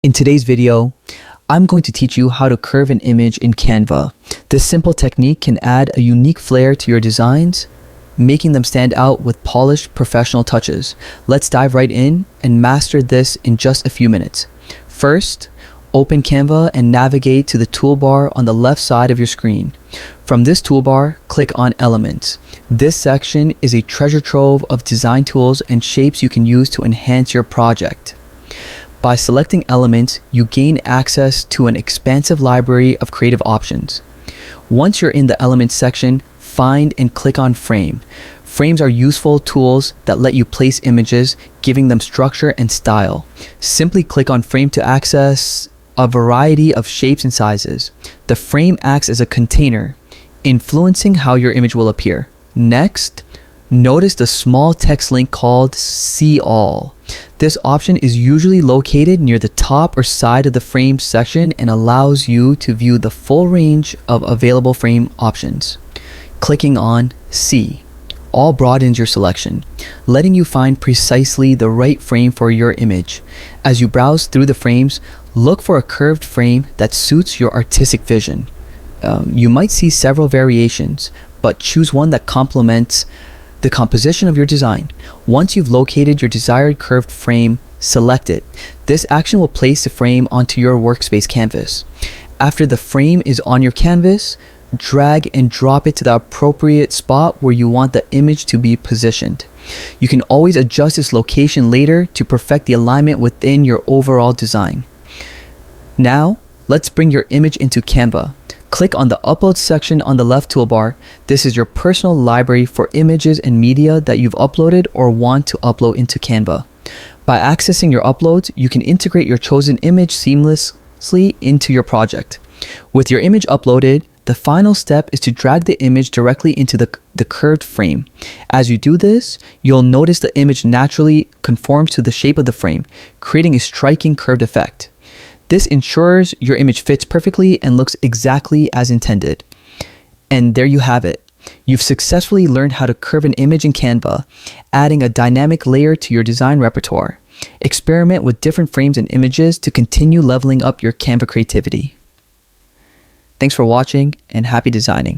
In today's video, I'm going to teach you how to curve an image in Canva. This simple technique can add a unique flair to your designs, making them stand out with polished professional touches. Let's dive right in and master this in just a few minutes. First, open Canva and navigate to the toolbar on the left side of your screen. From this toolbar, click on Elements. This section is a treasure trove of design tools and shapes you can use to enhance your project. By selecting Elements, you gain access to an expansive library of creative options. Once you're in the Elements section, find and click on Frame. Frames are useful tools that let you place images, giving them structure and style. Simply click on Frame to access a variety of shapes and sizes. The frame acts as a container, influencing how your image will appear. Next, notice the small text link called See All. This option is usually located near the top or side of the frame section and allows you to view the full range of available frame options. Clicking on See All broadens your selection, letting you find precisely the right frame for your image. As you browse through the frames, look for a curved frame that suits your artistic vision. You might see several variations, but choose one that complements the composition of your design. Once you've located your desired curved frame, select it. This action will place the frame onto your workspace canvas. After the frame is on your canvas, drag and drop it to the appropriate spot where you want the image to be positioned. You can always adjust its location later to perfect the alignment within your overall design. Now, let's bring your image into Canva. Click on the Upload section on the left toolbar. This is your personal library for images and media that you've uploaded or want to upload into Canva. By accessing your uploads, you can integrate your chosen image seamlessly into your project. With your image uploaded, the final step is to drag the image directly into the curved frame. As you do this, you'll notice the image naturally conforms to the shape of the frame, creating a striking curved effect. This ensures your image fits perfectly and looks exactly as intended. And there you have it. You've successfully learned how to curve an image in Canva, adding a dynamic layer to your design repertoire. Experiment with different frames and images to continue leveling up your Canva creativity. Thanks for watching and happy designing.